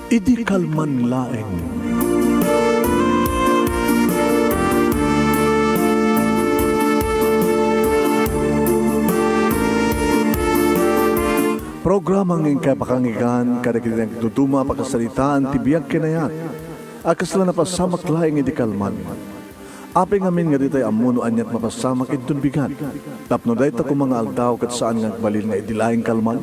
Idi kalman laeng. Programang ingkay pakangigan kada kinang tutuma pakasalitaan tibiyag kinayat. Akas lang napasamak laeng idi kalman. Apeng amin nga ditay amuno anyat mapasamak idun bigan. Tapno dayta ko mga aldaw kat saan nga balil nga idi laeng kalman.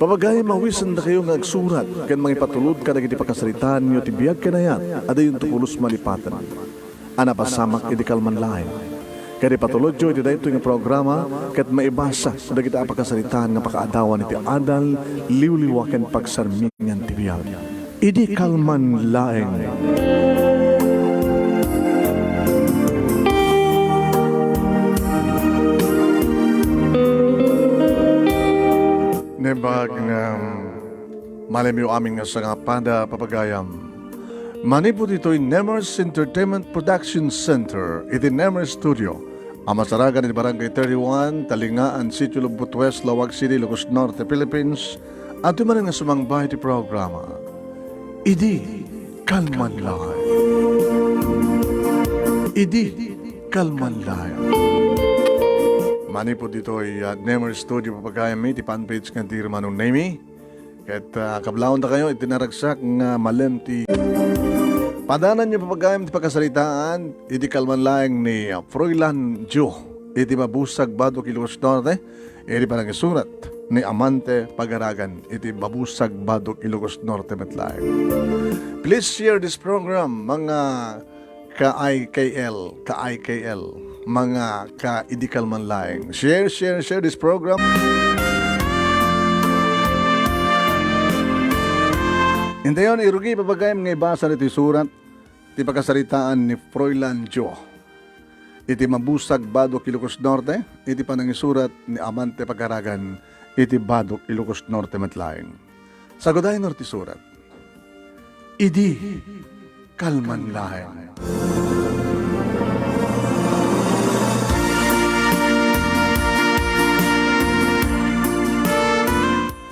Papagay mawisan na kayo nga agsurat kan mga ipatulod ka na giti pakasalitaan nyo tibiyag kinayat ada yung tukulos malipatan. Ana pasamak idi kalman laeng. Kaya patulod jo iti dayto nga programa kat maibasa da kita pakasalitaan nga pakaadawan iti adal liwliwaken pagsarmingan ti biyag. Idi kalman laeng. Nebag nga malimiw aming nga sangapada papagayam. Manipod ito'y Nemers Entertainment Production Center, iti Nemers Studio. Ang masaragan ni Barangay 31, Talingaan, Sitio Lubut West, Lawag City, Ilocos Norte, Philippines. At tumarin nga sumangbay iti programa. Idi kalman laeng. Idi kalman laeng. Manipod ito'y Nemers Studio papagayam iti fanpage nga ti Manong Nemi. Kahit kablawon na kayo, itinaragsak nga malem ti padanan niyo papagayam ti pagkasalitaan, iti kalman laeng ni Froilan Jo, iti mabusag Badok Ilocos Norte, iti panagisurat ni Amante Pagaragan, iti mabusag Badok Ilocos Norte metlaeng. Please share this program, mga ka-IKL, mga ka-idi kalman laeng. Share this program. Hindi yun, irugi papagayam nga ibasa iti surat, iti pagkasaritaan ni Froilan Jo. Iti mabusag Badok Ilocos Norte, iti panangisurat ni Amante Pagaragan, iti Badok Ilocos Norte metlaeng. Sagodayin ti surat. Idi kalman laeng.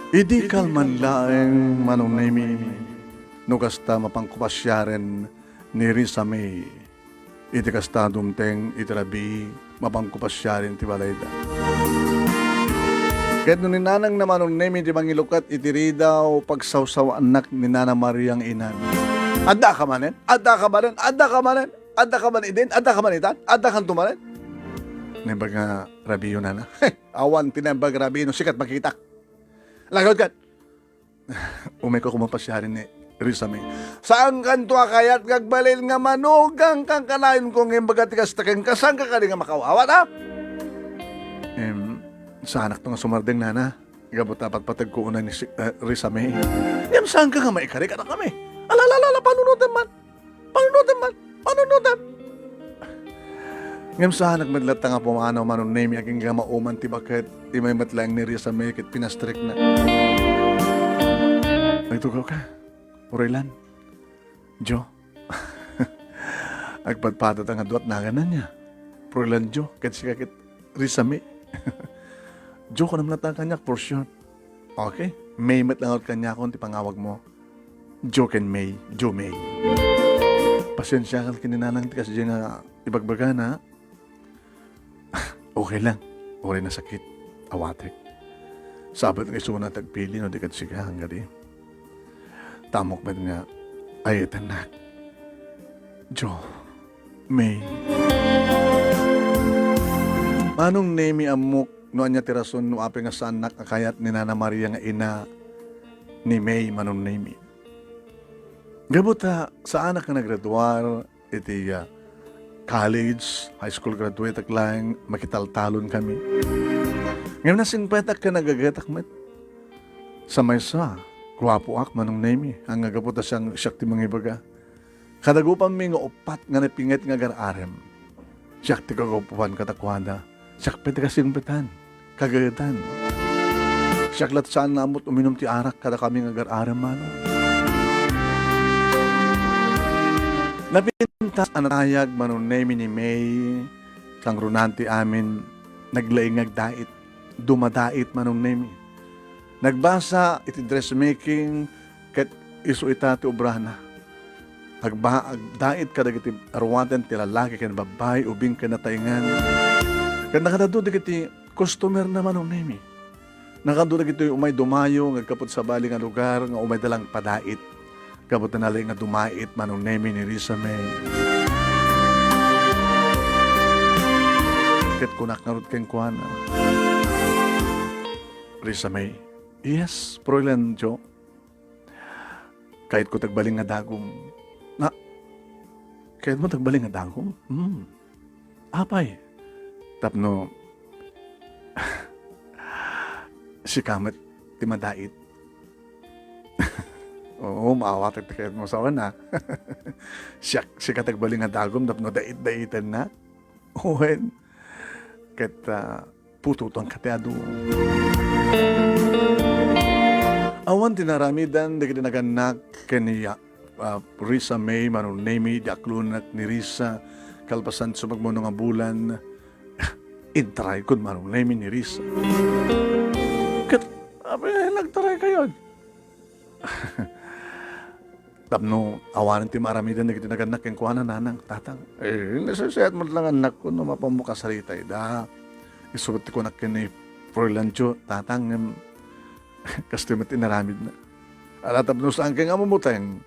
Idi kalman laeng Manong Nemi, no kasta mapangkupasyaren ni Risa May. Iti kasta dumteng itirabi mapangkupasyaren ti balayda. Kahit no ninanang na Manong Nemi di mangilukat itiri daw pagsawsaw anak ni Nana Mariang inan. Adda ka manen, adda ka manen, adda ka manen, adda ka man idin, adda ka manitan, adda kan tumanen. Nembag nga rabiyo na na. Awan tinembag rabiyo no sikat makita. Lagod kat. Umay ko kumapasyarin ni Risa May. Saan kan tuwa kayat gagbalil nga manugang kang kanayon kong imbagat ikastakin ka, saan ka nga makawawat ha? Sa anak to nga sumardeng nana, gabot dapat patag ko una ni Risa May. Saan ka nga maikari ka na kami? Alalala, panunutan man. Ngam sa anak madlat nga po mga Manong Nemi aking nga mauman ti bakit ti may matlang ni Risa May kit pinastrik na. May tugaw ka, Froilan Jo. Agpadpatat ang aduat na ganan niya. Froilan Jo, kat siya kit Risa May. Jo ko naman natang kanyak for sure. Okay, May matlangot kanya kung ti pangawag mo. Jo ken May, Jo May. Pasensya ka kininanang ti kasi nga ibagbaga na. Okay lang. Okay na sakit. Awatek. Sabat nga iso na tagpili no di kat siya hanggang di. Tamok ba nga ay tanak. Jo. May. Manong Nemi amok no anya tirason no ape nga sa anak akayat ni Nana Maria nga ina ni May Manong Nemi. Gabuta sa anak nga naggraduar iti college, high school graduate ak lang, makitaltalon kami. Ngayon na singpetak ka nagagatak met. Sa maysa, guwapo ak Manong Nemi, ang nagaputa siyang syakti mga ibaga. Kadagupan mi nga upat nga napingit nga gararem. Syakti kagapuan katakwada, syakpet ka singpetan, kagagatan. Syaklat saan namot uminom ti arak kada kami nga gararem Manong. Napintas anatayag Manong Nemi ni May, kang runanti amin, naglaingag dait, dumadait Manong Nemi. Nagbasa iti dressmaking, kat iso ita ti obrana. Agdait ka dagiti arwaten ti lalaki ken babae ubing ken nataingan. Ken nakadado dagiti customer naman nemi. Nakadado dagiti umay dumayo ngagkapod sa bali nga lugar nga umay dalang padait. Kapod na nalay nga dumait manong nemi ni Risa May. Ket kunak narod ken kuana. Risa May, yes, Fräulein Jo. Kahit ko tagbaling nga dagom. Kahit mo tagbaling nga dagom? Apay. Tapno, si Kamet, timadait. Oo, maawatak na kahit mo sa na. Si katagbaling nga dagom, tapno dait-daitan na. Uwen. Kahit pututong kateado. Awan tinaramidan, dagiti naganak kaniya Risa May, manong nemi, di aklunak ni Risa, kalpasan sumagmono nga bulan, intry kun manong nemi ni Risa. Kat, nagtaray kayo. Tapno, awanan ti maramidan, dagiti naganak yung kuha na nanang, tatang. Nasasayat mo lang anak ko, no mapamukasalitay da. Isuot ko na kini Fräulein Jo, tatang, kasi mati naramid na. Alatap no saan kaya nga mamuteng,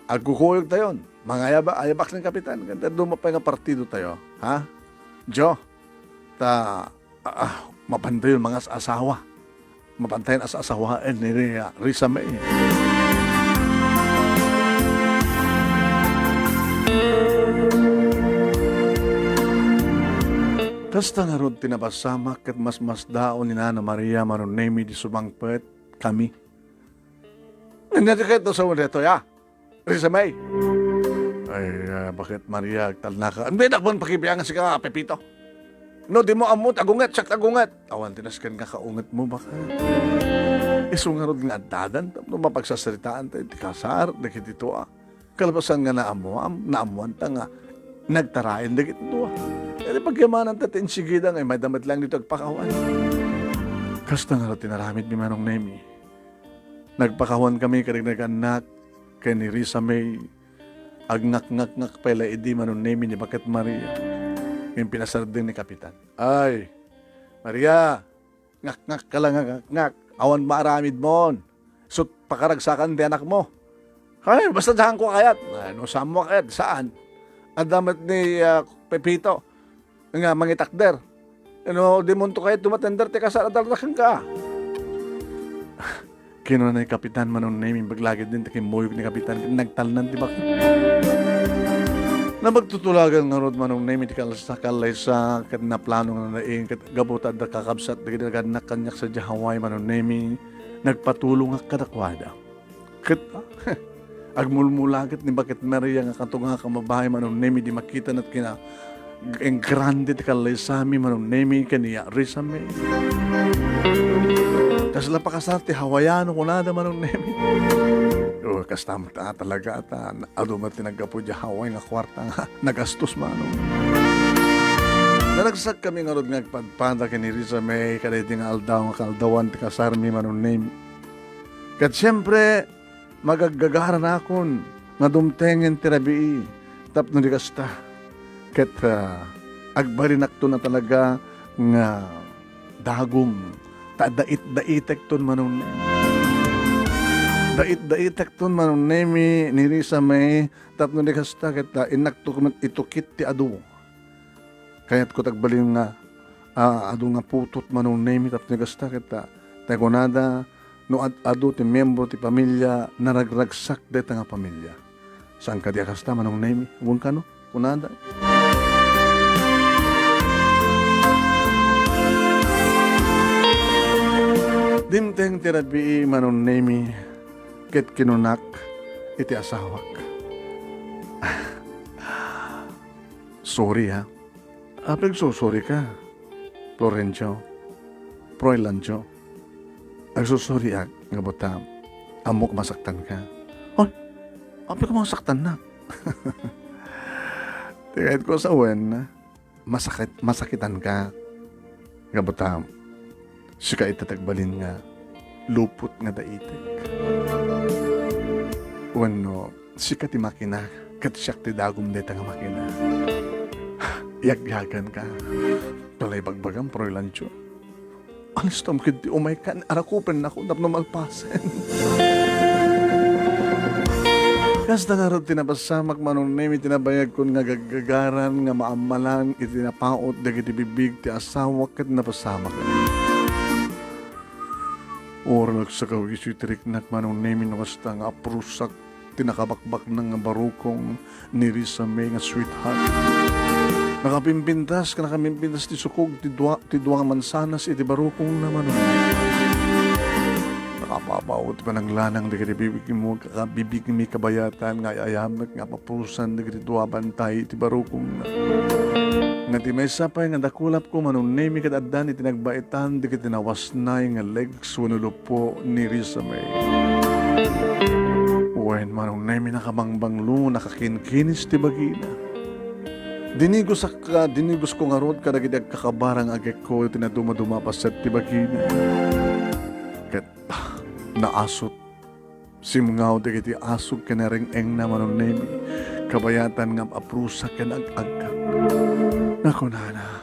agkukuyog tayo, mga ayabak ng kapitan, ganda dumapay nga partido tayo, ha? Jo, mapantay yung mga asawa, mapantayin as asawaan ni Risa May. Kasta nga rod tinapasamak at mas daon ni Nana Maria manunemi di sumangpet kami. Nandiyan kayo ito sa muna ito, ya? Risa May. Ay, bakit Maria talnaka? Hindi, nakban pakibiyangan si ka, Pepito. No, di mo amot, agungat, sak agungat. Awan, tinaskan ka kaungat mo, baka. Iso nga rod nga dadan, no mapagsasaritaan tayo, di kasar, dagit ito, Kalabasan nga naamuan ta nga, nagtarayan dagit ito, Pero pagyamanan tatin sigida ngay may damat lang dito agpakawan. Kasta nga tinaramid ni Manong Nemi. Nagpakawan kami karignagan anak kay ni Risa May. Agnak-ngak-ngak pala idi Manong Nemi ni Bakit Maria. Yung pinasardin ni Kapitan. Ay, Maria, ngak-ngak ka lang ngak-ngak. Awan maaramid mon. So, pakaragsakan di anak mo. Ay, basta dahan ko kayat. Ano, saan mo kayat? Saan? Ang damat ni Pepito. Nga, mangitakder. Ano, di mo to kayo tumatender, teka sa adaldakan ka. Kino na yung Kapitan Manong Nemi, baglagid din, takimuyog ni Kapitan, nagtalnan, di ba? Na magtutulagan nga rod Manong Nemi, di kalay sa na plano nga naing, gabuta da kakabsat, di kinagannak kanyak sa Jahaway Manong Nemi, nagpatulong nga kadakwada. Agmulmulagit ni Bakit Maria nga katunga kamabahay Manong Nemi, di makita na't kina, ang grande ti kalay sa amin Manong Nemi kaniya Risa May. Tas lang pakasar ti Hawaiano ko nada Manong Nemi. Kastamot talaga adumat ti naggapo di Hawaii nga kwarta nga nagastos Manong. Naragsak kami nga rod nga agpadpada kani Risa May kada iti nga aldaw nga kaldawan ti kasarmi Manong Nemi. Kat siyempre magaggagaran akon nga dumtengen ti rabii tapno di kasta. Ket agbarinak to na talaga nga dagom dait-daitek ton Manong Nemi. Dait-daitek ton Manong Nemi ni Risa May tapno di kasta ket inak to itukit ti adu. Kaya't ko tagbalin nga adu nga putot Manong Nemi tapno di kasta ket tagonada no adu ti membro ti pamilya naragragsak deta nga pamilya. Saan ka di kasta Manong Nemi? Huwag ka no? Kunada. Dimteng tirabi Manong Nemi ket kinunak iti asawak. Sorry ha. Apig sorry ka. Florencio. Fräulein Jo. Agsusori nga bota. Amok masaktan ka. Oh, apig ko masaktan na. Tingad ko sa uwan, masakitan ka. Nga bota. Sika itatagbalin nga lupot nga daitek. Wano, si kati makina, kat siyak ti dagom deta nga makina. Yagyagan ka. Talay bagbagam, proy lancho. Alis tom kiti umay kan, arakupen na ako, tapno malpasen. Kas na nga rin tinapasamak manunemi, tinabayag ko nga gagagaran, nga maamalan, itinapaot, dagiti bibig, ti asawa, kat napasamak. Oras sa kawisyo tiriknak manunemi, no kasta nga aprusak, tinakabakbak ng barukong ni Risa May nga sweetheart. Nakapimpintas ti sukog, ti duwang mansanas, iti barukong naman. Nakapapawot pa ng lanang, di kati bibig mo, kakabibig mi kabayatan, nga ayamak, nga papusan, di kati duwa bantay, iti barukong na. Nga ti may sapay, nga dakulap ko, manunemi kat adan, iti nagbaitan, di kati nawasnay, nga legs, wanulupo ni Risa May. Wen manunemi nakabangbanglo, nakakinkinis ti bagina. Dinigos ko nga rod, kadagidag kakabarang agek ko, tinaduma-duma pa sa ti bagina. Kat naasot, simngaw di kiti asog ka na ring eng na manunemi, kabayatan nga aprusa ka nag-agak. Naku nana,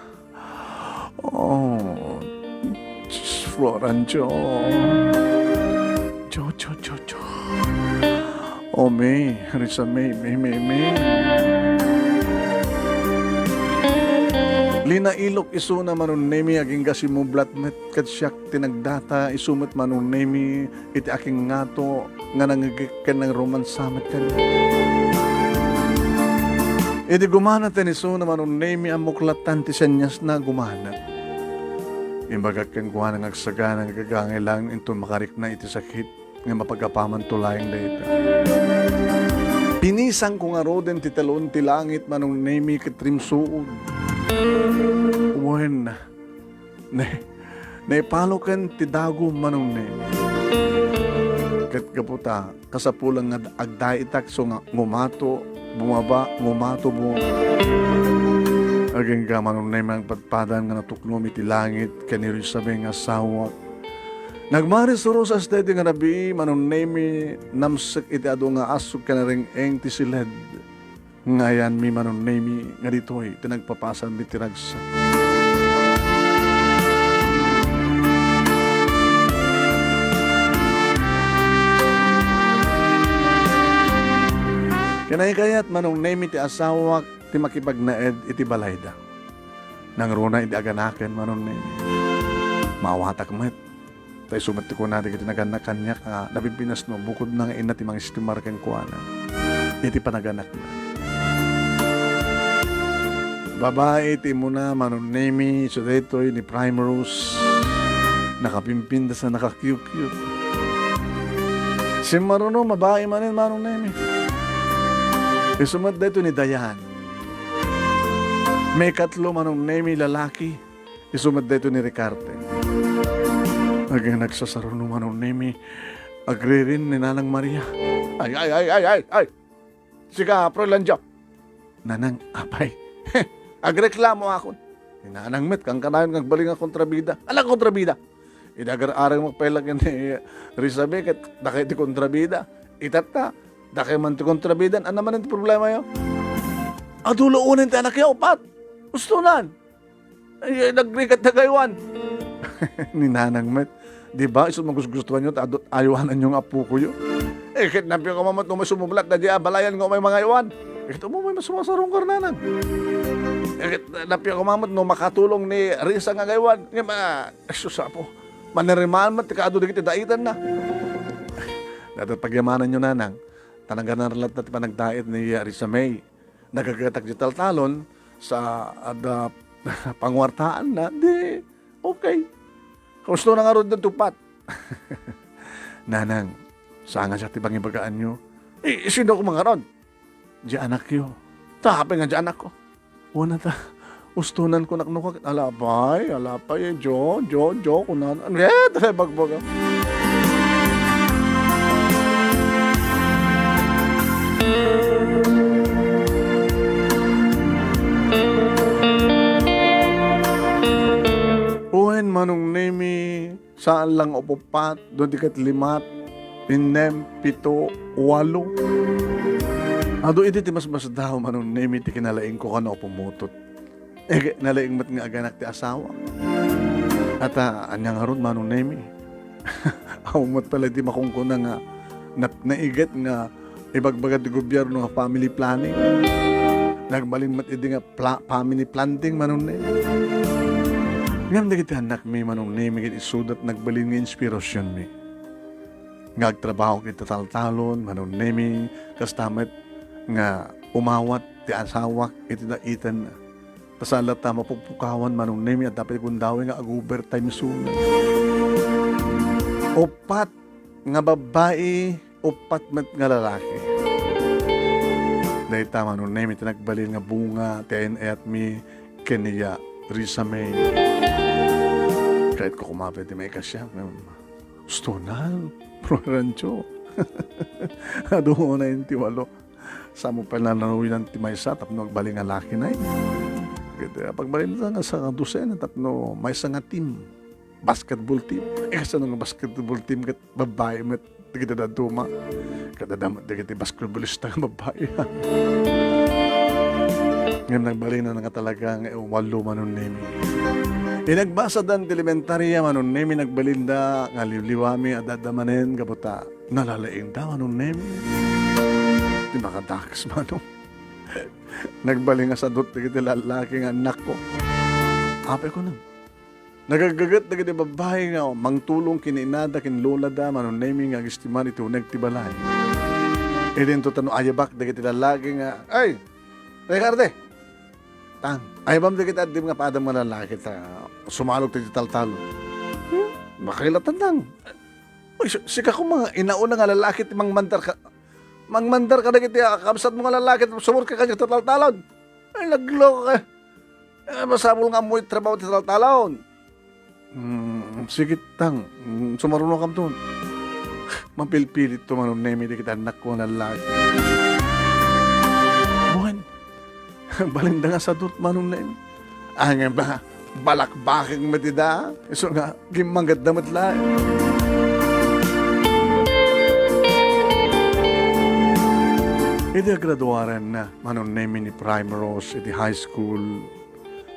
oh, Floranjo, Jo. Oh, May, Risa May. Lina ilok iso na manunemi, aging gasimublat met kat siyak tinagdata, isumet manunemi, iti aking ngato, nga nangigikan ng romansamat ka. Iti gumanat iso na manunemi, ang muklatan ti senyas na gumanat. Imbagak kang kuha ng agsaga, ng gagangailang, ito makarik na iti sakit, nga mapagapaman tulayang dayta. Pinisang ko nga roden ti talon ti langit manong nemi katrimsuod. Wen naipalokan ti dago manong nemi. Kat kaputa kasapulang nga agdaitak so nga ngumato bumaba. Aging ka manong nemi ang padpadan nga natuknom iti langit kaniri sabi nga sawak. Nagmarisuro sa stede nga nabi, manunemi, namsik iti ado nga asog ka na ring eng ti siled. Ngayan mi manunemi, nga dito'y tinagpapasan mi tiragsa. Kinay-kayat manunemi ti asawak, ti makipagnaed iti balayda. Nang runa iti aganaken manunemi. Mawatak met. Tayo sumati ko natin iti naganakan niya ka nabibinas no bukod na nga ina ti mga istimar kang kuana. Iti panaganak na. Babae iti muna manunemi so detoy ni Primrose nakapimpinda sa nakakyuk-kyuk. Si Maruno babae manin manunemi. Isumat dito ni Dayan. May katlo manunemi lalaki. Isumat dito ni Ricarte. Aging nagsasaro naman ng nemi, agririn ni Nanang Maria. Ay! Sika, Prolanjo. Nanang, apay. Agreklamo ako. Ni Nanang Met, kang kanayon kang baling ang kontrabida. Alang kontrabida? Idagar-arang magpailag ni Rizabe, kat dakay ti kontrabida. Itata, dakay man ti kontrabidan. Ano naman ang problema yun? Adulo unin ti anak yaw, pat. Gusto nan. Ay, nagrikat na gaywan. Ni Nanang Met. Diba? Iso magustuhan nyo, ayawanan yung apo ko yun. Kitnap yung kamamat nung may sumublat na di balayan ko may mga iwan. Ito mo may masumasarong karnanan. Kitnap yung kamamat nung makatulong ni Risa nga gaywan. Nga susapo. Manirimaan mat, kaado di kita daitan na. Dapat pagyamanan nyo nanang, tanagan na relat na panagdait ni Risa May. Nagagatak di taltalon sa pangwartaan na, di, okay. Gusto na nga ron ng tupat. Nanang, saan nga siya tibang ibagaan nyo? Sino ko mga ron? Di anak yo. Tapay nga di anak ko. Wala ta. Ustunan ko naknukak. Alapay, Jo, kunan. Ano yan? Talay bagbaga. Uwen manong nemi, saan lang upupat, doon dikat limat, inem, pito, walo. Ado iti ti mas daw manon nemi ti kinalaing ko kano pumutot. Nalaing mat nga aganak ti asawa. At anyang haron manon nemi. Awmat pala di makungkuna nga naigat nga ibagbagad ti gobyerno nga family planning. Nagbalin mat idi nga family planting manon nemi. Ngam na kita anak mi manong nemi kit isudat nagbalin nga inspirasyon mi. Ngagtrabaho kita taltalon manong nemi kastamet nga umawat ti asawak iti daitan na. Pasalat ta mapuppukawan manong nemi at dapat kundawi nga ag-overtime soon. Upat nga babae, upat met nga lalaki. Dahil tama manong nemi tinagbalin nga bunga ti at mi kaniya Risa May. Kahit ko kumapit ti may kasya. Gusto na, pro-rancho. Doon na yung tiwalo. Sa mo pala narawin ng timaysa, tapno magbaling nga laki na yun. Pagbalin na nga sa dosena, tapno may sa nga team. Basketball team. Kasi nga basketball team kat babae met kita da duma. Kada damat da kita basketballista nga babae. Ngayon nagbalin na nga talaga nga walo manon nemi. Inagbasa dan elementarya manon nemi nagbalinda nga liwliwami at dadamanen kabuta nalalaing da manon nemi. Di makadakas manong. Nagbaling nga sa dot kita lalaki nga anak ko. Ape ko na. Nagagagat na kita babae nga mangtulong kininada kin lola da manon nemi nga gistiman ito nagtibalay. Idin to tano ayabak da kita lalaki nga ay Ricardo tang, ay bam di kita di nga padang mga lalaki ta sumalog ti taltalo. Makilatan lang. Uy, sika ko mga inauna nga lalaki ti mangmandar ka na kita kamsat mga lalaki sumur ka kanya taltalon. Ay naglo ka. Masabol nga mo trabaho ti taltalon. Sige tang, sumarunong kam doon. Mapilpilit to manon nemi di kita anak ko nga lalaki. Balinda nga sa dut manong na yun. Ang ba, balakbaking matida. Iso nga, gimanggat na matla. Iti graduaran na manong name ni Primrose iti high school.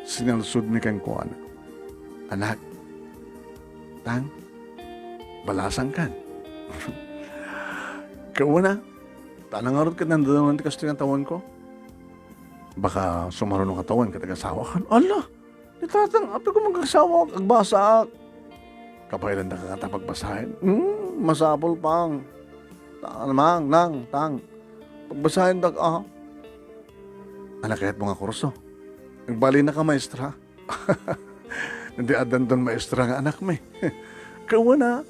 Sinalsud mi kang kuan. Anak, tang, balasang kan. Kauna, tanangarot ka nandaman ti kastingan tawon ko. Baka sumarunong katawan ka tagasawa kan. Ala, itatang, api ko magkasawa, agbasa. Kapailan na kakata pagbasahin. Masapol pang. Mang, nang, tang. Pagbasahin dag, Anak, kahit mga kurso. Nagbali na ka, maestra. Hindi adan doon maestra nga anak mo. Kawa na.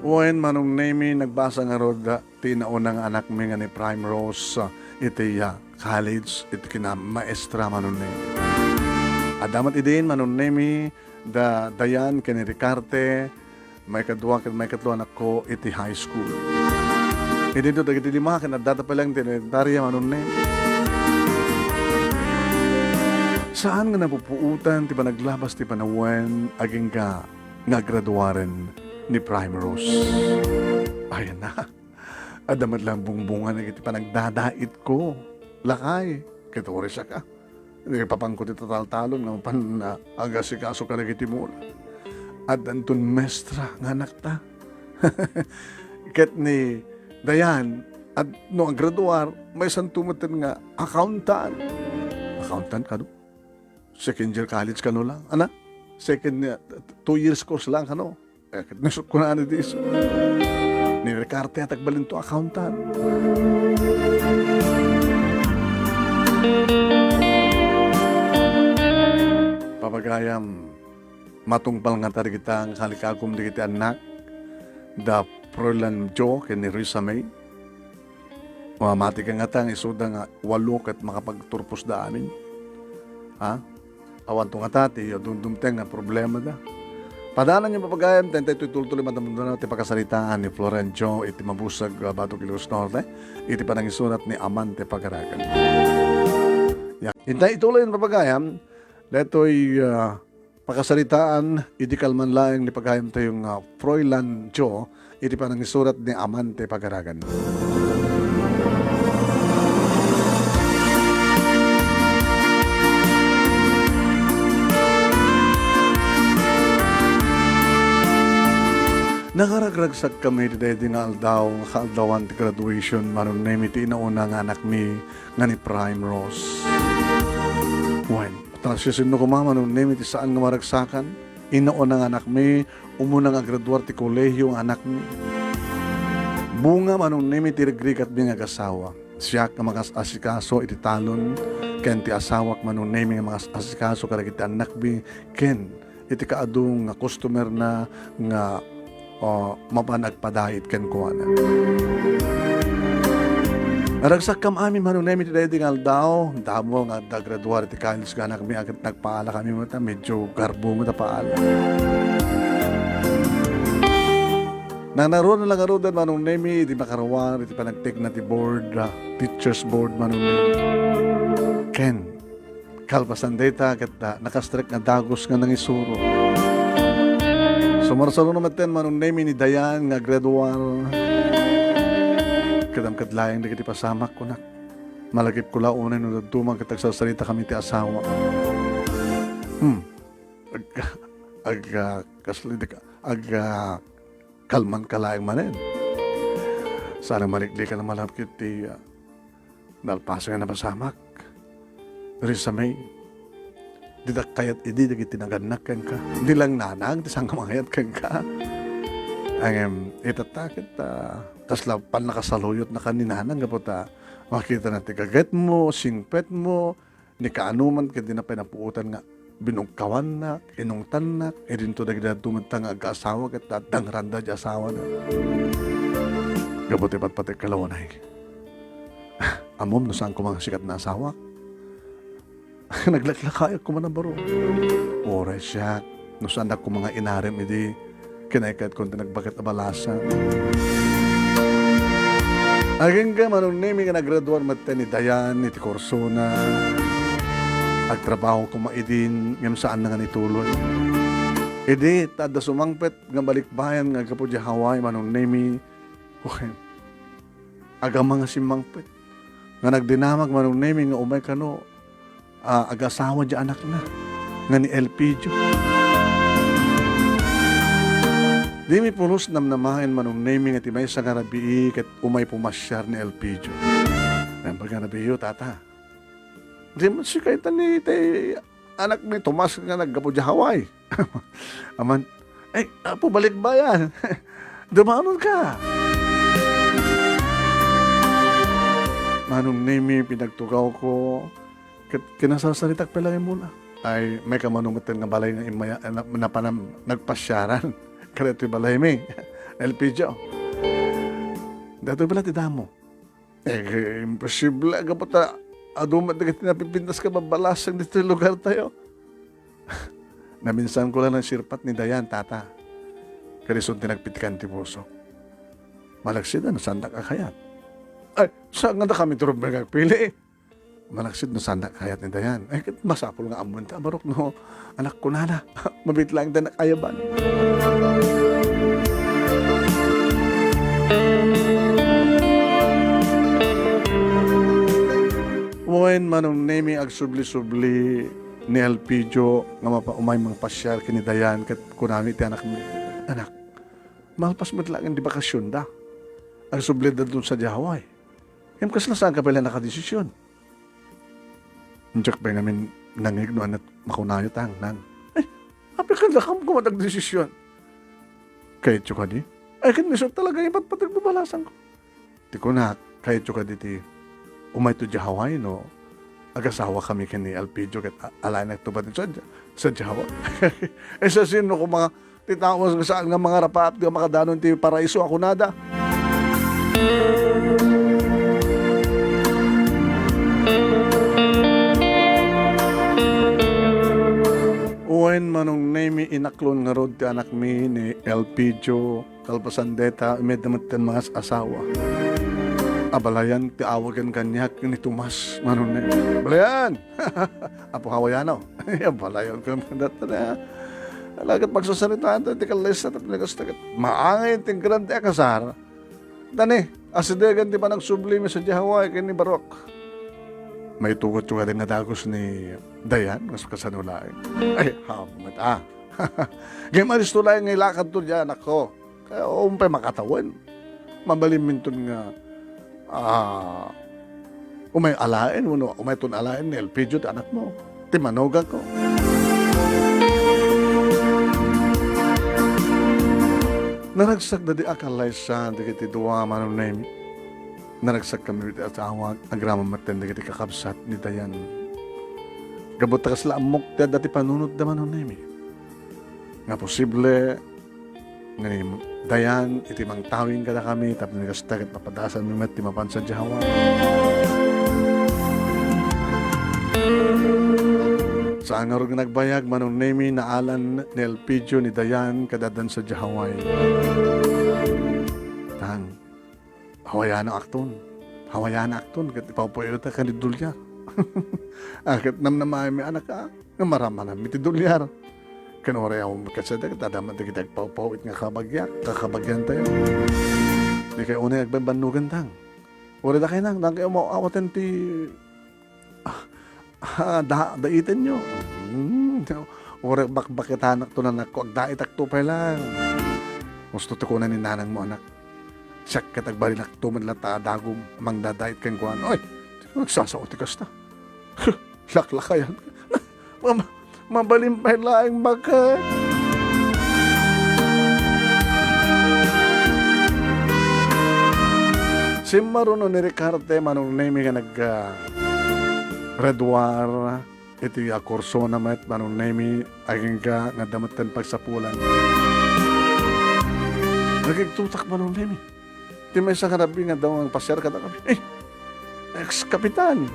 Wen manong nemi nagbasa nga rod tinaunang anak mi nga ni Primrose iti college iti kina maestra manon nemi. Adamat idin manon nemi da Dayan kani Ricarte may kadwa anak ko iti high school. Iti do dagiti lima ken data pa lang tinentarya manon nemi. Saan nga napupuutan ti panaglabas ti panawen aging nga graduaren ni Primrose. Ayan na. Adamat lang bungbungan na iti panagdadait ko. Lakay. Kitore siya ka. Papangkot ito taltalon ng pan na agasikaso ka na iti mula. At antun mestra nga anak ta. Ket ni Dayan at no ang graduar may santumatan nga accountant. Accountant ka do? Second year college ka no lang. Anak? Second 2 years course lang ka no? Nasok ko na ano diso. Ni Ricarte at agbalin to accountant. Papagayam, matungpal nga tari kita ang kalikagom di kita anak. Da Prolan Joe ken ni Risa May. Mamati ka nga tang isuda nga walok at makapagturpos daanin. Ha? Awan to nga tati, dumteng nga problema da. Padanan yung papagayam, tentay tuloy-tuloy matamundan natin pagkasalitaan ni Florencio iti mabusag Bato Kilos Norte, iti panangisurat ni Amante Pagaragan. Hintay ituloy yung papagayam, Deto'y pakasalitaan, idikal man laeng ni paghayam tayong Froilan Jo, iti pa nang isurat ni Amante Pagaragan. Nakaragragsak kami di nga aldaw, kaaldawan ti graduation, manong name iti inauna nga anak mi nga ni Prime Rose. Wen, tapos yung ko mama, manong name iti saan nga maragsakan, inauna nga anak mi, umuna nga graduar ti kolehiyo nga anak mi. Bunga manong name iti regrigat mi nga kasawa. Siya ka magasasikaso iti talon, ken ti asawak manong name nga magasasikaso karag iti anak mi, ken iti kaadong nga customer na nga mapanagpadahit ken kuana. Naragsak kam amin manong nemi ti dayang aldaw, damo nga graduar ti college nga anak mi agad nagpaala kami mo ta medyo garbo mo ta paala. Nanaro na lang arudan manong nemi di makarawar iti panagtek na ti board, teachers board manong nemi. Ken kalpasan data ket nakastrek nga dagos nga nangisuro. Sumarsalo naman ten manong nemi ni Dayan nga graduar. Kadam kadlayang di kiti pasamak ko nak. Malagip ko launan no dumang katagsasalita kami ti asawa. Kalman kalayang manen. Sana malikli ka na malapit ti nalpaso nga na pasamak. Pero sa may didak kayat idi dagiti tinaganak ken ka. Hindi lang nanang ti sangka mangayat ken ka. Ang itatakit kasla pan nakasaluyot na kaninanang gaputa. Makita natin kaget mo, singpet mo, ni kaanuman ken di na pinapuutan nga binungkawan na, inungtan na, edin to dagida tumantang aga-asawa ket dangranda di asawa na. Gaputi patpati kalawanay. Amom no saan ko mga sikat na asawa. Naglaklakay ako man ang baro. Oray siya. Nusan ako mga inarim, hindi kinaikat kung tinagbagat abalasa. Aging ka manong nemi nga nagraduar matin ni Dayan, iti Corsona. Agtrabaho ko maidin, ngam saan na nga nituloy. Idi, tada sumangpet, nga balikbayan, nga kapo di Hawaii, manong nemi. Okay. Aga mga simangpet. Nga nagdinamag manong nemi, nga umay kano, ag-asawa di anak na nga ni Elpidio. Di mi pulos namnamahin manong naming at imay sa ngarabii kat umay pumasyar ni Elpidio. Ngayon pag ngarabiyo, tata. Di mo si kaitan ni anak ni Tomas nga naggapo di Hawaii. Aman, apo balik ba yan? Dumanon ka. Manong naming pinagtugaw ko, kinasasalitak pala muna. Ay may kamanungutin nga balay nga imaya na panam nagpasyaran. Kaya ito'y balay mi. Elpidio. Dato pala ti damo. Imposible. Aga po ta. Adumat na kati napipintas ka mabalasang dito yung lugar tayo. Naminsan ko lang ng sirpat ni Dayan, tata. Karisun tinagpitikan ti puso. Malagsida na sanda ka kayat. Ay, saan nga na kami turog magagpili malaksid no sanda kayat ni Dayan. Ay, masapol nga amon ta. Barok no, anak ko na. Mabit lang din nakayaban. Uwain manong nemi ag subli-subli ni Elpidio nga mapaumay mga pasyar kini Dayan kat kunami ti anak mo. Anak, malpas mo lang di bakasyon da. Ag subli da dun sa Hawaii. Kaya kasi saan ka pala nakadesisyon? Njak pa namin nangignoan at makunayo tang nang. Ay, api ka lakam ko matagdesisyon. Kahit yung ka di? Ay, kanisok talaga iba't patagbabalasang ko. Di ko na, kahit yung ka di ti, umay to di Hawaii, no? Agasawa kami kani Elpidio kat alay nagtubad sa Jawa. Eh, sa sino ko mga titawas saan nga mga rapaap, di makadanon ti paraiso ako nada. Uwain manong nemi inaklon nga rod ti anak mi ni Elpidio kalpasan deta imedamatan mga asawa. Abalayan ti awagan kanyak ni Tomas manon Balayan! Apo hawayano. Abalayan ka data na. Alagat magsasalitaan tayo ti kalesa at nagastagat. Maangay ting grande akasar. Dani, asidegan ti pa nagsublime sa Jahaway kay ni Barok. May tugot yung din na dagos ni Dayan, mas kasanulay. Ay, hamat Gaya maristulay ngay lakad to dyan, ako. Kaya umpay makatawan. Mabaliminton nga umay alain mo, umay ton alain ni Elpidio ti anak mo. Timanogan ko. Naragsak na di akalay sa di kiti duwa manon na naragsak kami at awag agrama maten di kiti kakabsat ni Dayan. Gabot ka sila amok ti dati panunod naman nun na nga posible nga ni Dayan iti mang tawing kada kami tapos nagastagat mapadasan mi met ti mapansa Jawa. Saan nga rin nagbayag manong nemi na alan ni Elpidio ni Dayan kadadan sa Jahaway. Tang, hawayana akton. Hawayana akton. Kat ipapayo ta ka ni Dulyar. Akit namnamay may anak ka. Nga marama na miti Dulyar. Kanore ako makasada ka. Tadaman na kita pawpawit nga kabagyak. Kakabagyan tayo. Di kayo unay agbabanugan tang. Wala na kayo nang. Nang kayo mo awatan ti... daitin nyo. Ore bakit anak to na nako. Agdait akto pa lang. Gusto to ko na ni nanang mo anak. Siyak katagbali nakto manlata dagom. Mang dadait kang kuhan. Oy, nagsasaoti ka sta. Laklakayan. Mabalimpay lang bakit. Si Maruno ni Ricarte manong name nga Red War, iti akurso na met, manong nemi, aging ka, nga damatan pagsapulan. Nagigtutak manong nemi. Di may isang harabi nga daw ang pasyar ka na kami. Ex-kapitan.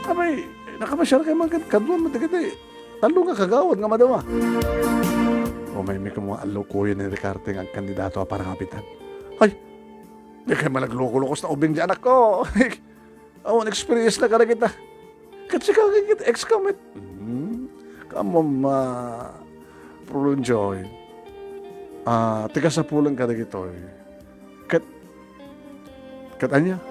Abay, nakapasyar kayo mga kadwan, matigit talo nga kagawad nga madawa. O may mga alokoy ni Ricarte ang kandidato para kapitan. Ay, di kayo malagloko-lokos na ubing di anak ko. Ang experience na ka na kita. Kasi kakikita, ex-commit. Kamam, Prolonjoy. Tika sa pulang ka na gito. Katanya,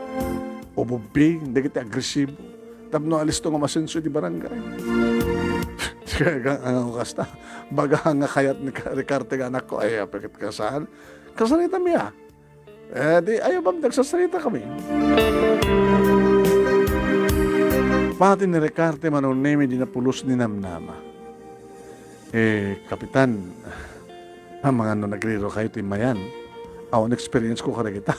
ububing, hindi kita agresibo. Tapno alis to nga masenso di barangay. Kaya ang kasta, baga nga kayat ni Ricarte nga anak ko, ay apakit ka saan? Kasalita miya. Di ayaw bang nagsasalita kami? Pati ni Ricarte manong nemi di napulos ni Namnama. Kapitan, ang mga nagriro kayo timayan. Ako experience ko kada kita.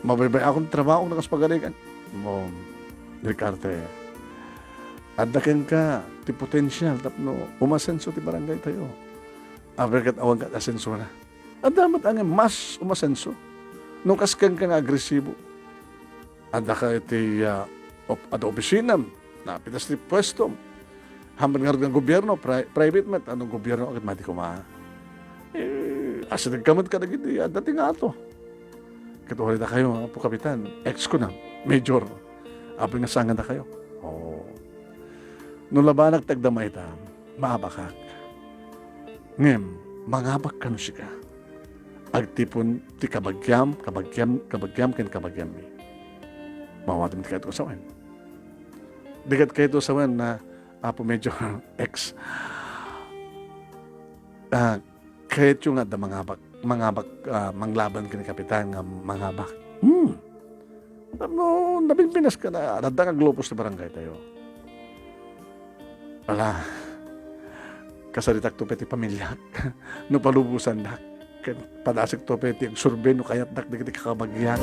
Mababay akong trabaho nakaspagalikan. Ricarte, adakin ka, ti potential, tapno, umasenso ti barangay tayo. Aberkat awang ka asenso na. Adamat ang mas umasenso. Nung kaskan ka nga agresibo. Ada ka iti ada opisinam na pitas ti pwesto. Hamban nga ng gobyerno, private met, anong gobyerno agad mati kuma. Asa nagkamad ka na giti, dati nga ito. Katuhali na kayo, mga po kapitan, ex ko na, major. Apil nga sangan na kayo. Nung labanag tagdamay ta, maabakak. Ngem, mangabak ka no siya. Agtipon ti kabagyam ken kabagyam mi. Mawatim ti kayo sa wan. Digat kayo sa wan na apo medyo ex. Kahit yung nga da mangabak, manglaban ka ni kapitan nga mangabak. No, nabingpinas ka na. Nadang ang globos na barangay tayo. Wala. Kasalitak to peti pamilya. No palubusan na. Padasik to peti ang surbe no kayat dak di kakabagyan.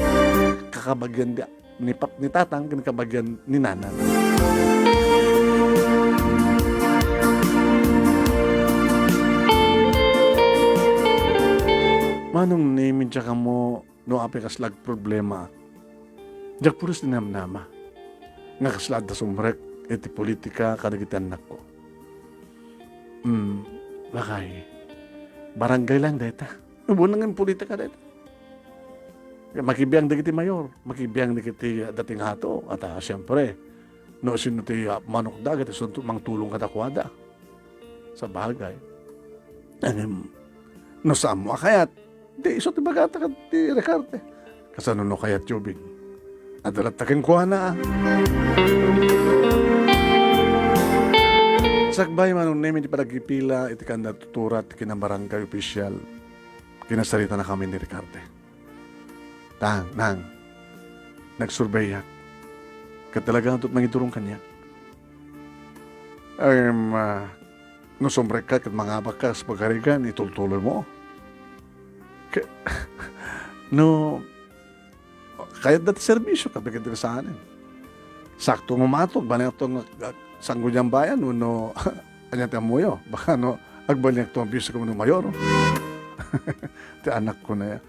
Kakabagyan ni tatang kinakabagyan ni nanan. Manong namin siya ka mo no api kaslag problema. Diyak puros dinamnama. Nga kaslad na sumrek iti politika kadagitan na ko. Bakay. Barangay lang deta. Bunang yung politika deta. Makibiyang di kiti mayor, makibiyang di kiti dating hato, at siyempre, no sino ti manok dagat, sunto mang tulong katakwada sa bagay. No saan mo kayat, di iso ti bagata ka ti Ricarte. Kasano no kayat yubing. At dalat takin kuha na. Sakbay manong nemi di palagipila, iti kanda tuturat, kinabarangay opisyal, kinasarita na kami ni Ricarte. Nang, nagsurveyak. Katalagang ito't mangiturong kanya. No sombrek ka, kat mangabak ka sa pagkarigan, itultuloy mo. No, kahit dati serbisyo ka, bigyan din sa anin. Sakto mamatog, ba na itong sanggulyang bayan, no, anyang mo yun. Baka no, agbalik ito ang biso ko ng mayor. Ti anak ko na yan.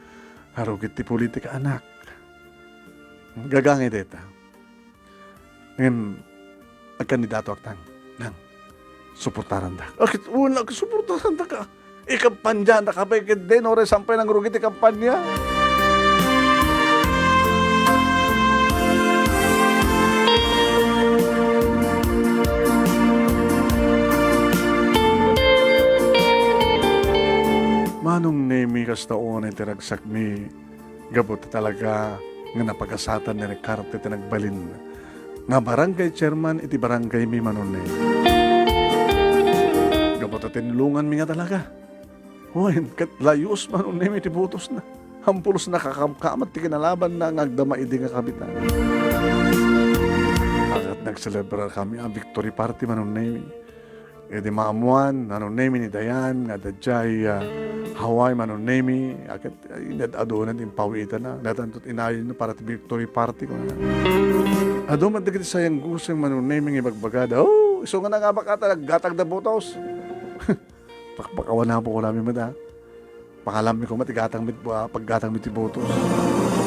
Harugit ti politika anak. Gagangi deta. Ngayon, agkandidato ak nang suportaran da. Akit wala ka suportaran da ka. Ikampanya na ka pa ikit din. Ore sampay ng rugit ikampanya. Manong nemi kastaon ay tiragsak mi gabot talaga nga napagasatan ni Ricarte tinagbalin nga barangay chairman iti barangay mi manon gabot at tinulungan mi nga talaga. Hoy, kat layos manon nemi iti butos na. Hampulos na kakamkamat ti kinalaban na ngagdama idi nga kabitan. At nagselebrar kami ang victory party manon nemi. Edi maamuan, manon nemi ni Dayan, nga dadjay Hawaii manon nemi, akit adonan yung pawitan na. Datantot inayon na para ti victory party ko na. Ado man dagiti sayang gusang manon nemi ng ibagbagada. Oh, iso nga na nga bakata, naggatag na butos. Pakpakawan na po ko namin mada. Pakalami ko matigatang paggatang mit butos.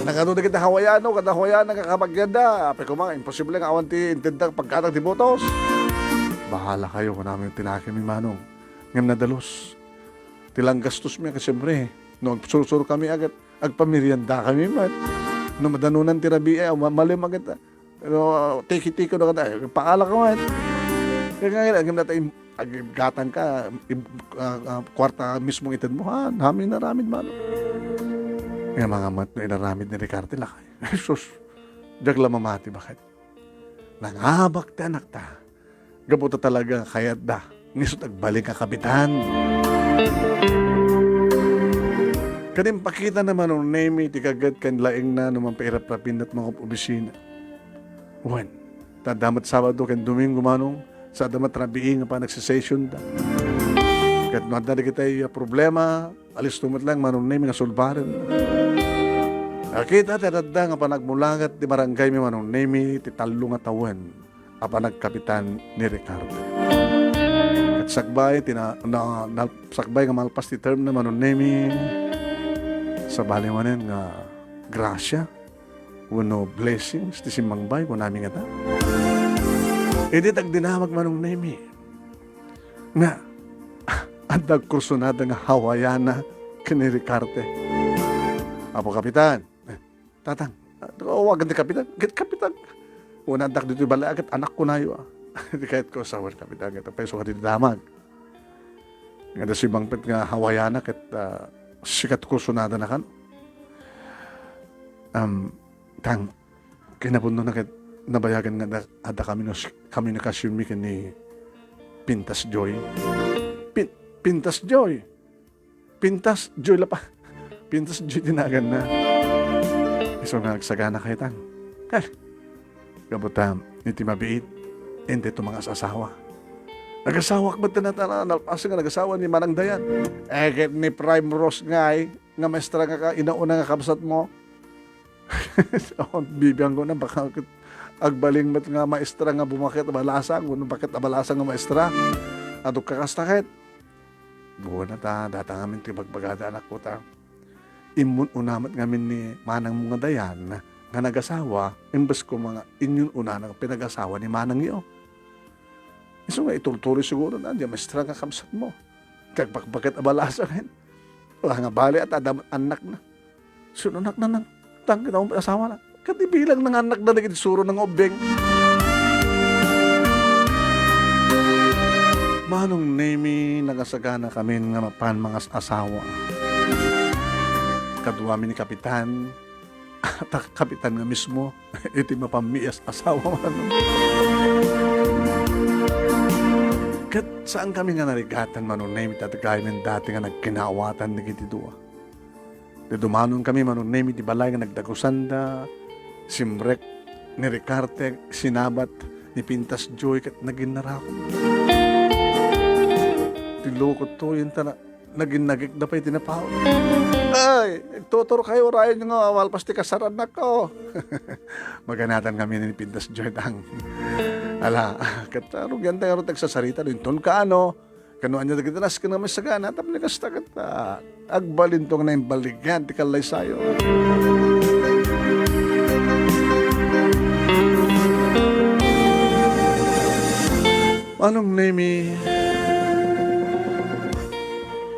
Nagano na kita Hawaiano, kada Hawaiano kakapaganda. Apay ko mga, imposible nga awan ti intendang paggatang ti butos. Bahala kayo kung namin tinakin mi manong. Ngam nadalos. Tilang gastos mi kasi siyempre. No, susuro kami agad. Agpamirianda kami man. No, madanunan ti rabi malim agad. No, tiki-tiki na kada. Pakala ka man. Kaya nga, ngam natin aggatang ka. Kwarta mismong itad mo. Ha, namin naramid manong. Nga mga mat no inaramid ni Ricarte lakay. Sus, dagla mamati bakit? Nangabak ti anak ta. Gabuta talaga kayat da. Ngisot agbalik ka kapitan. Kanim pakita naman ng name ti kagad kan laing na naman pairap na pindat mga opisina. Wan, tadamat Sabado kan Domingo manong sa damat rabiing nga pa nagsisession da. Kat nadali kita'y problema, alis tumat lang manong name nga sulbaran. Akita tadada nga pa nagmulangat di barangay mi manong name ti talo nga tawan. Apa nagkapitan ni Ricarte. At sakbay, sakbay nga malpas ti term na manon nemi sa baliwanan nga grasya, uno blessings, ti simangbay, kung namin nga ta. Hindi tagdinamag manong nemi. Nga, ang nagkursunada nga Hawaiana kini Ricarte. Apo kapitan, tatang, wagan ti kapitan, kapitan, unang tak dito bala agad anak ko na yun. Di kahit ko sa kapitan agad. Peso ka dito damag. Nga si bangpet nga Hawaiana kat sikat ko sunada na kan. Tang kinapuno na kat nabayagan nga ada kami na kasyumi ni Pintas Joy. Pintas Joy. Pintas Joy la pa. Pintas Joy tinagan na. Iso nga nagsagana kayo tang. Kabutam, iti mabiit, hindi ito mga asawa. Nag-asawa ka ba tinatala? Nalpasa nga nag-asawa ni Manang Dayan. Ni Prime Rose nga nga maestra nga inauna nga kabsat mo. Bibiyang ko na, baka agbaling mat nga maestra nga bumakit abalasang, bakit abalasang nga maestra? Ato kakastakit. Buwan na ta, datang amin tibagbagada anak ko ta. Imun unamat ngamin ni Manang mga Dayan, nga nag-asawa, imbes ko mga inyong una na pinag-asawa ni Manang iyo. Iso nga itultuloy siguro na, diya maestra nga kamsat mo. Bakit abalasa rin? Wala nga bali at adam anak na. Sino anak na nang utang kita mong asawa na. Kati bilang nanganak na nagitsuro ng obeng. Manong nemi nagasagana kami nga mapan mga asawa. Kadua mi ni kapitan. At kapitan nga mismo. Iti mapamias asawa man. Kat saan kami nga narigatan manong nemi tatagay ng dati nga nagkinaawatan ni kitidua. Di dumanon kami manong nemi di balay nga nagdagusan da. Simrek ni Ricarte, sinabat ni Pintas Joy kat naging narako. Tilukot to yun tana, naging nagik na pa'y tinapaw. Ay, tuturo kayo rayon yung walpas ti kasaran na ko. Maganatan kami ni Pintas Joy ang ala, kataro ganda yung tagsasarita rin. Ton ka ano, kanuan niya nagitanas ka naman sa gana, tapos kasta kata, agbalin tong na yung baligyan, ti kalay sayo. Anong nemi?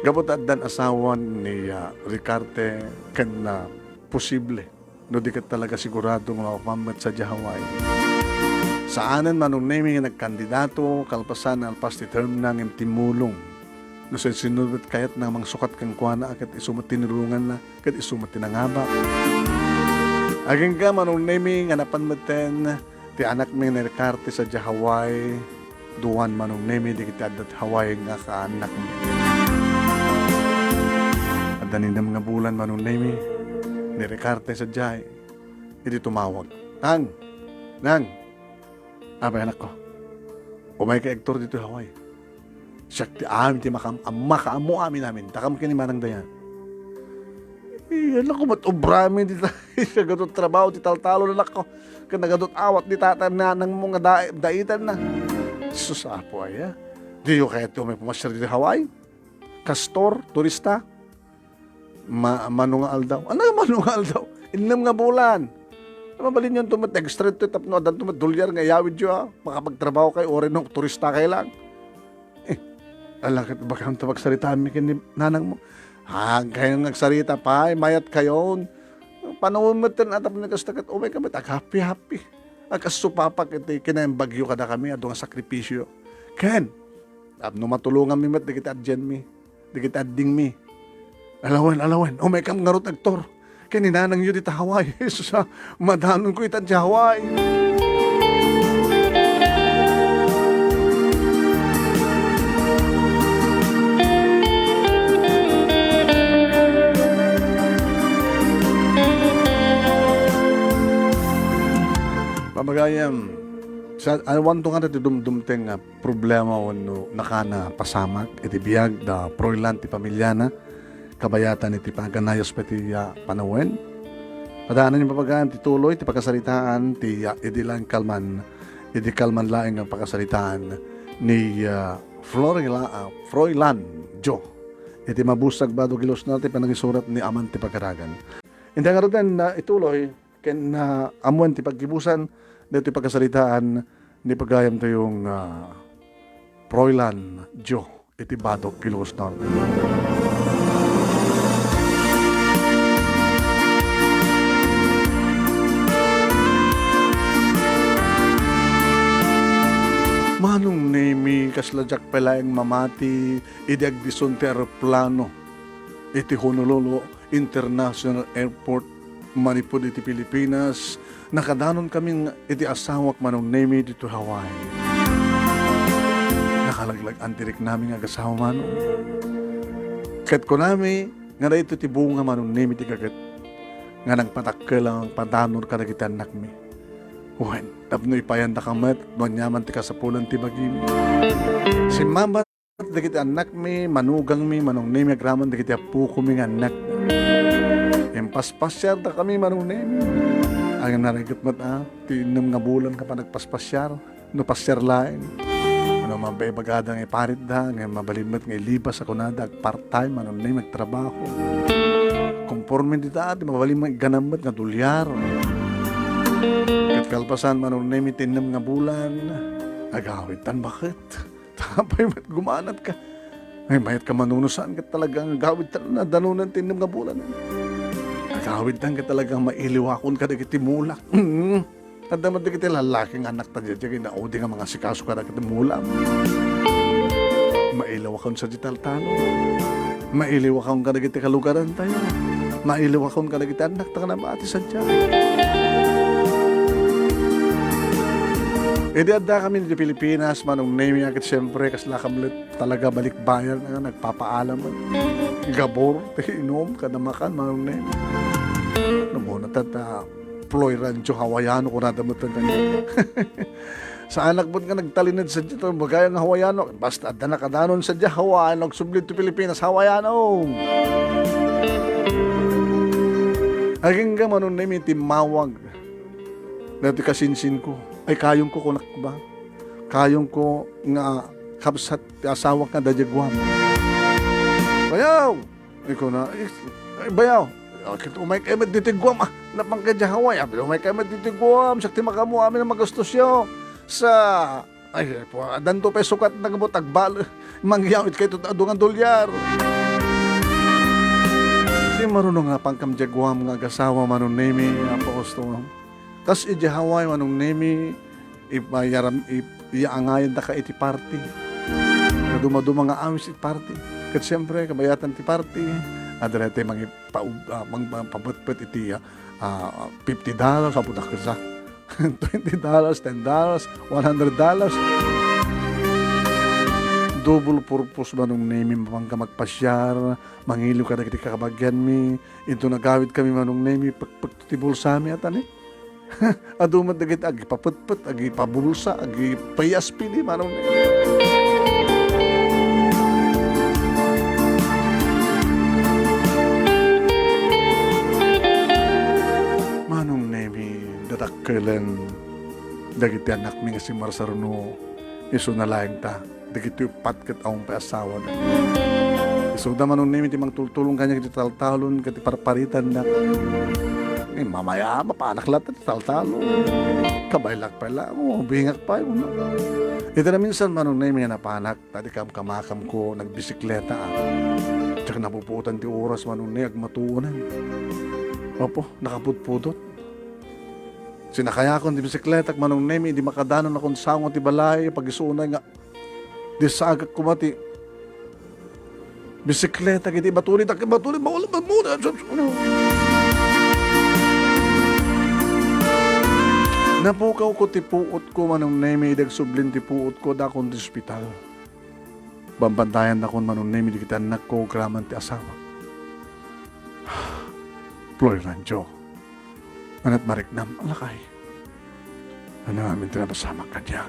Gabot at dan asawan ni Ricarte kan na posible. No di ka talaga sigurado nga mapamat sa Hawaii. Saanan manong nemi nga nagkandidato kalpasan alpas ti term nang timulong. No sa sinubit kayat na mga sukat kang kuana kat isumat tinurungan na kat isumat tinangaba. Aging ka manong nemi nga napanmaten ti anak mi ni Ricarte sa Hawaii. Duwan manong nemi di kita adat Hawaii nga kaanak mo. At daninam nga bulan manong nemi ni Ricarte sa Jai. Hindi tumawag. Nang, abay anak ko. Umay ka Hector dito Hawaii. Siya ti amin ti makaamu amin namin. Takam kini manang dayan. Anak ko matubrami dito. Siya gadot trabaho ti taltalo na anak ko. Kanagadot awat di tatan na ng mga daitan na. Susapo ay di yung kaya ito may pumasyar dito Hawaii. Kastor, turista. Manungal daw. Ano nga manungal daw? Inam nga bulan. Mabalin yun tumat extra ito. Tapno adan tumat dolyar nga yawid yun. Makapagtrabaho kayo. Ore nung turista kayo lang. Alakit baka ang tapagsaritaan mi kini nanang mo. Kayo nagsarita pa. Mayat kayo. Panahon mo ito atap na kastakat. Umay ka ba't? Happy. Agkasupapak iti kinayang bagyo kada kami adong sakripisyo. Ken, no matulungan mi mat di kita adyan mi. Di kita adding mi. Alawan. May kam ngarot aktor. Ken ninanang yun dita Hawaii. Jesus madanon ko itan sa Hawaii. Pamagayam, sa awan to nga na dumteng problema wano nakana pasamak iti biyag da proilan ti pamilyana kabayatan iti paganayos pati panawen. Padaanan yung papagayan ti tuloy ti pagkasalitaan ti idilang kalman laing ang pagkasalitaan ni Froilan Jo. Iti mabusag bado gilos na ti panagisurat ni Aman ti pagkaragan. Hindi nga rin na ituloy ken amuan ti pagkibusan dito pagkasalitaan ni pagayam tayong Froilan Jo iti Badok Kilos Norte. Manong nemi kasladyak pala ang mamati iti agdison ti aeroplano iti Honolulu International Airport manipod iti Pilipinas, nakadanon kaming iti asawak manong nemi dito Hawaii. Nakalaglag antirik namin ang asawa manong. Kat ko nami, nga na ito ti bunga manong nemi ti kagat. Nga nagpatakkel ang padanon kadagitan nakmi. Uwan, tapno ipayan na kamat, manyaman ti kasapulan ti bagim. Si mama, dagiti anak mi, manugang mi, manong nemi agraman, dagiti apu kuming anak. Paspasyar na kami manunemi. Ang narigot mo tinam nga bulan ka pa nagpaspasyar. No pasyar lain. Ano mabay bagadang iparit da. Ngayon mabalimot nga ilibas ako na part-time. Manunemi magtrabaho. Conforme di taat. Mabalimot ganamot nga dolyar. Kat kalpasan manunemi tinam nga bulan. Agawitan bakit? Tapay mat gumanat ka. Ay mayat ka manunusan ka talagang gawid na danunan tinam nga bulan. Kawid lang ka talagang mailiwakon ka dagiti mulak. At naman dagiti lalaking anak ta dyan, naudi nga mga sikaso ka dagiti mulak. Mailiwakon sa dital-talo. Mailiwakon ka dagiti kalugaran tayo. Mailiwakon ka dagiti anak ta ka na maati sa dyan. E di adda kami di Pilipinas, manong name agad siyempre, kasla kami talaga balikbayan nga nagpapaalam. Gabor, inom, kadamakan, manong name. Ano mo, natata, Ploy Rancho, Hawaiano, kung nadamutan ka niya. Sa anak mo nga nagtalinid sa dito, magayang Hawaiano, basta adda na kadanon sa dyan, Hawaiano, sublit to Pilipinas, Hawaiano. Aging ka manong name, timawag. Dati kasinsin ko. Ay kayong ko kunak ba? Kayong ko nga kapsat asawa ka da jagwam. Bayaw! Ikaw na, bayaw! Umay kayo maditigwam, napang ka Hawai. Umay kayo maditigwam, sakti makamu amin na magastos yo. Sa, ay, danto peso kat nagabot, tagbal, mangyawit kayo dungan dolyar. Kasi marunong nga pangkam jagwam nga gasawa manong nemi, nga pa gusto mo. Tas iti Hawaii manong nemi iangayan da ka iti party. Kaduma-duma nga awis iti party. Kat siyempre kabayatan ti party. Adala tayo pabutput iti $50 sa putak sa $20, $10, $100. Double purpose manong nemi mapangka magpasyar, mangiliw ka na kiti kakabagyan mi. Ito nagawid kami manong nemi pagtutibol sa amin atan Adumat dagit agi paputput, agi pabulsa, agi payas pili manong nemi datakkelan dagiti anak mi nga si Marsaruno iso na laeng ta dagiti patket awong paasawa na iso da manong nemi ti mangtultulong kanya kiti taltalon kati parparitan na mamaya mapanak lahat at tal-talo. Kabaylak pala. Bingak pa yun. Ito na minsan manong na yung napanak. Tadi kamakam ko, nagbisikleta. Tsaka napuputan ti oras manong na agmatuunan. Opo, nakaputpudot. Sinakaya ko ti bisikleta manong na hindi makadanon akong sangon ti balay. Pag-isunay nga. Di sagak ko mati. Bisikleta kiti batulit. Batulit, maulit ba muna? Napukaw ko tipuot ko manong nemi dagsublin tipuot ko da akong di ospital. Bambantayan akong manong nemi di kita anak ko kraman ti asawa. Ploy Rancho. Anat mariknam alakay. Ano amin tinapasama ka niya.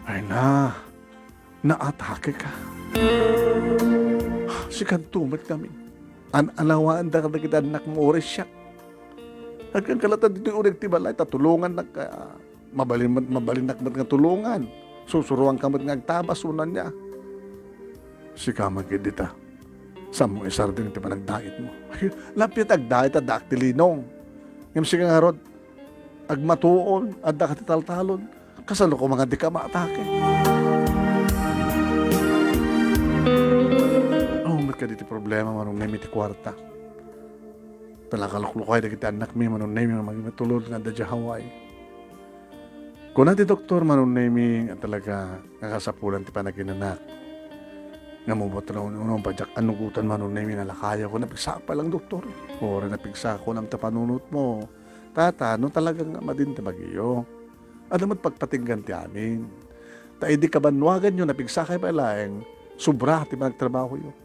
Ay na, naatake ka. Sikan tumat kami. Anawaan da ka kita anak mo oras siya. Agkan kalatan dito yung urig tibalay, tatulungan na mabalinakmat nga tulungan. Susuruan kamot nga agtabas, unan niya. Si kamag dita. Samo isar din iti panagdait mo. Lapit agdait at daktilinong. Ngam siya nga rod, agmatuon, at dakatitaltalon. Kasalo ko mga di ka maatake. Mat ka dito problema manong nemiti kwarta. Talakalukay na kita anak mi manong nemi magmatulod nga da Hawaii. Kung natin doktor manong nemi nga talaga nakasapulan ti panaginanak. Nga mo ba't na unong pajak anugutan manong nemi na lakaya ko napigsa pa lang doktor. O napigsa ko ng tapanunot mo. Tata, no talagang madin ti bagiyo. Ano mo't pagpatinggan ti amin. Ta di kabanwagan nyo napigsa kay palaeng sobra ti panagtrabaho yun.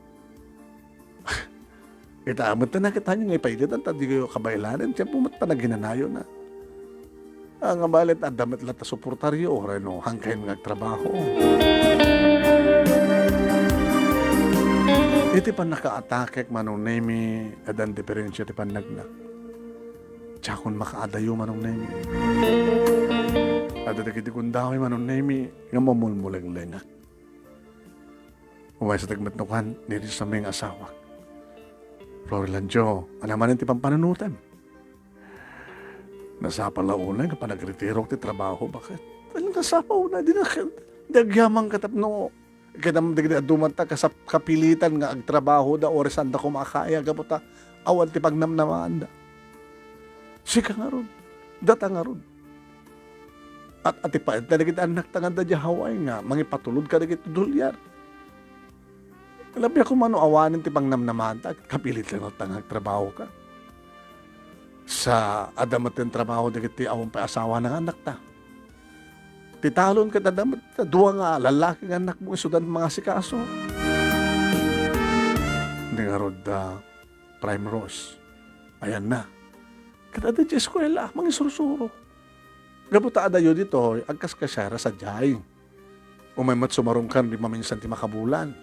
Kita amat na nakita nyo nga ipailit at di kayo kabaylanan. Siya pumat pa naginanayo na. Ang amalit at damit lata suportaryo o reno hangkain nga trabaho. Iti pa naka-atakek manong nemi adan diferensya ti panagnak. Tsakon makaadayo manong nemi. Ada dagiti kundawi manong nemi nga mamulmulang lengak. Uway sa tagmatnukan niri sa may asawa. Florilanjo, anaman ti pampanunutan. Nasapa launan kapag nagretiro ti trabaho. Bakit? Anong nasapa una? Di nagyamang katapno. Kaya naman digdi dumanta ka sa kapilitan nga agtrabaho da oras anda ko makakaya. Gabuta, awan ti pagnamnamaan da. Sika nga ron. Data nga ron. At ipa, dagiti anak tangan da di haway nga, mangipatulod ka dagiti dolyar. Labi ako mano awanin ti pangnamnamaan ta, kapilit lang at tangang trabaho ka. Sa adamat yung trabaho dagiti awang pa asawa ng anak ta. Titalon ka adamat ta, duwa nga lalaki nga anak mo isudan mga sikaso. Hindi nga rod prime rose. Ayan na. Kada di eskwela, mga surusuro. Gabuta adayo dito, agkas kasyara sa jay. Umaymat sumarong kan, di maminsan ti makabulan.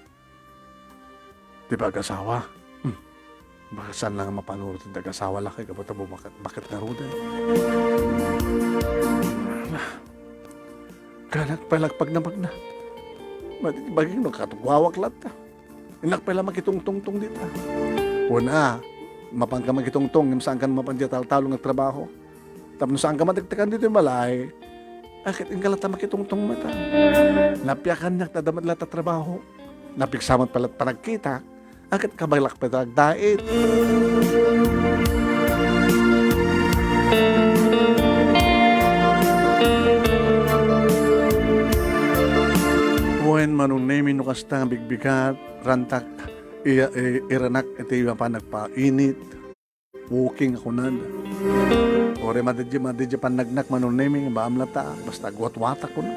Di ba agasawa? Baka saan lang mapanuro ti agasawa laki, gabuta mo bakit nga ruda. Kanak palagpag na magna. Bagay no, katugwawak lat ta. Inak pala makitungtungtong dito. Una, mapangka magitungtong, saan ka mapandya talong ng trabaho. Tapos saan ka matagtakan dito yung malay, akit yung kalata makitungtong mata. Napiakan niya, tadamat lata trabaho. Napiksamat pala panagkita, akit kabalak pa dait. When manunemi no kasta nga bigbigat, rantak, iranak, ito yung pa nagpainit, walking ako nanda. Ore madadya panagnak manunemi, maamlata, basta gwat-watak ko na.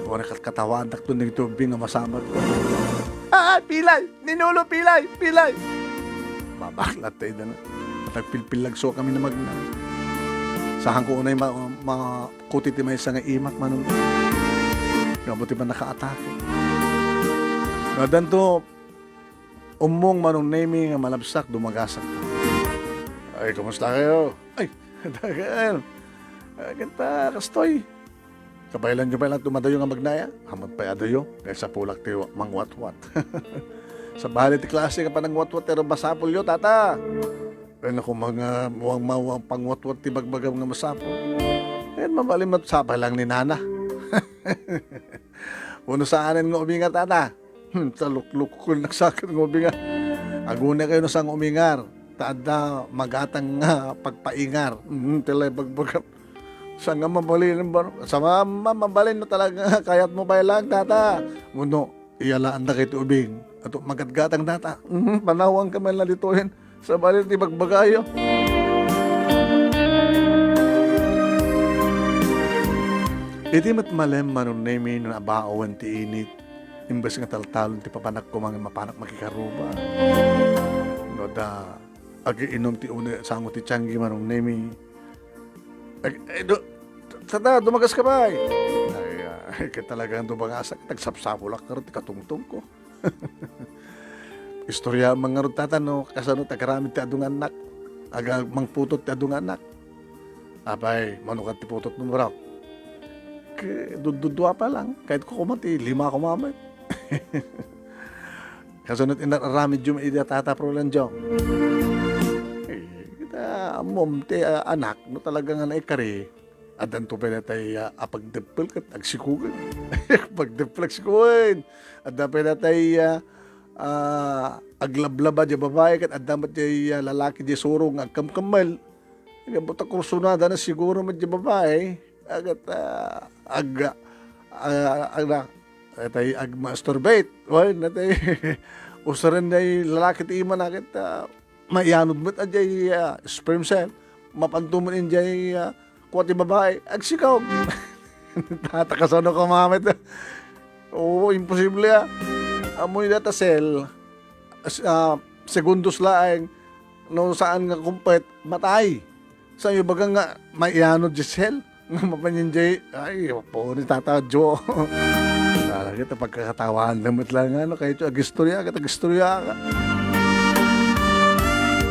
Ore katawaan tak doon ng tubig nga masamad ko. Pilay! Ninulo, pilay! Pilay! Babaklat tayo na. Nagpilpilagso kami na magna. Saan ko unay makutit may isang imak manunemi. Kabuti pa naka-atake. Gadan to, umong manunemi nga malabsak, dumagasak. Ay, kumusta kayo? Ay, dagan. Ganta, kastoy. Kabaylan nyo pa lang tumadayo nga magnaya. Hamad pa adayo. Kaya sa pulak ti mangwat-wat. Sa bahali ti klase ka pa ng wat-wat, pero masapol yo, tata. Kaya na kung mga muwang pangwat-wat ti bagbagam nga masapol. Kaya mabalim matsapay lang ni Nana. Uno saanin nga umingar, tata. Taluk-luk ko nagsakin nga umingar. Aguna kayo na sang umingar. Taada magatang nga pagpaingar. Tilay bagbagam. Saan nga mabalin ba? Sa mabalin na talaga. Kayat mo ba lang, tata? Muno, iyalaan na kayo ubing. At magatgatang tata. Panawang kamay na ditohin. Sa balin di bagbagayo. Iti matmalem manunemi na nabaawan ti init. Imbes nga taltalon ti papanak ko mga mapanak makikaruba. No da, agi-inom ti una sango ti tiyanggi manunemi. Tata, dumagas ka ba? Ay, talagang dumagasak. Tagsapsapulak ka rin, katungtong ko. Istorya mga rin tata, no? Kasano, tagaramid ti adung anak. Aga mangputot ti adung anak. Apay, manukat ti putot mo bro. Dududwa pa lang. Kahit ko kumati, 5 kumamit. Kasunod inaramid yung ida tata pro lang dyan. Kita, mom, ti anak, no talagang naikari. Adan to pala tayo apagdepel kat agsikugan. Pagdepel agsikugan. Adan pala tayo aglablaba di babae kat adan mat di lalaki di surong agkamkamal. Buta kursunada na siguro mat di babae. Agat ag-masturbate. Well, natay usaran na lalaki ti iman akit maianod mo't ajay sperm cell. Mapantuman injay kuwat ti babae. Agsikaw. Tatakasano ka mamit. Oo, imposible amoy data cell. Segundos laeng no saan nga kumpet matay. Sa iyo baga nga maianod di cell. Nga mapanyanjay, ay, po ni Tata Jo. Talaga kita pagkakatawan lamot lang ano, kahit yung agistorya ka.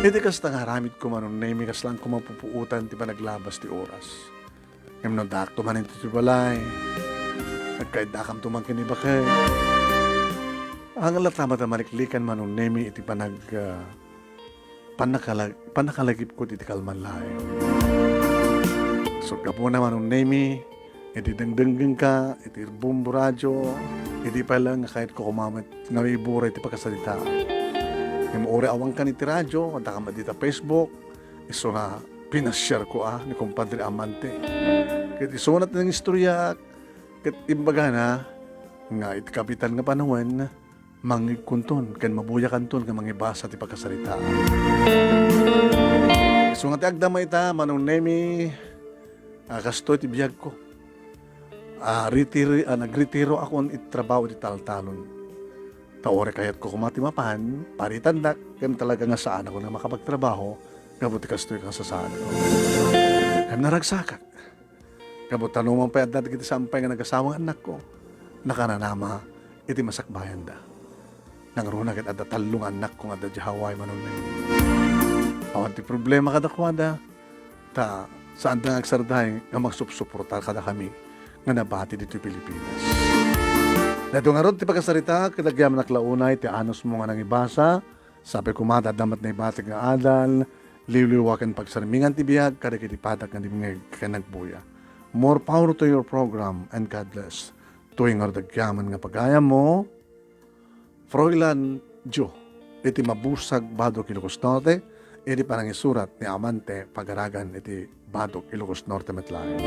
Hindi kas tangaramit ko man, naimi kas lang kumapupuutan, ti pa naglabas ti oras. Ngayon no, dakto man ito ti balay. Nagkaidakam tuman kinibakay. Ang alat na maniklikan man, naimi iti pa panakalagip ko ti kalman lahay. So kapo naman ng nemi, iti dengdenggeng ka, iti bumbu radyo, iti pa lang kahit ko kumamit, nga ibura iti pagkasalita. Yung mauri awang ka ni ti radyo, kanta ka dita Facebook, iso nga pinashare ko ni kumpadre Amante. Kaya isunat ng istorya, kaya imbaga na, nga iti kapitan nga panahon, mangigkunton, kan mabuyakan ton, kan mangibasa ti pagkasalita. So nga ti agdama ita, manong nemi, kasto ti biyag ko. Nagretiro ako it trabaho di taltalon. Taore kayat ko kumatimapan, paritandak, kan talaga nga saan ako na makapagtrabaho, kabuti kastoy kang sasaan ko. Kaya naragsakak. Kabut tanumang pa yadda kita sampay nga nag-asawang anak ko. Nakananama, iti masakbayan da. Nangruna kat adda talong anak ko nga da di Hawaii manunay. Awan ti problema kada kwada, ta saan da agsarday nga magsupsuportar kada kami nga nabati dito Pilipinas. Nato nga ron ti pagkasarita, kitagyam naklaunay, ti anos mo nga nang ibasa, sabi ko damat na ibatig nga adal, liwliwakan pagsarmingan ti biyag, kada kitipatak nga di mga kanagbuya. More power to your program, and God bless. Tuwing nga dagyaman nga pagayam mo, Froilan Jo, iti mabusag Badok Ilocos Norte, iti parang isurat ni Amante pagaragan iti Badok Ilocos Norte metlayan.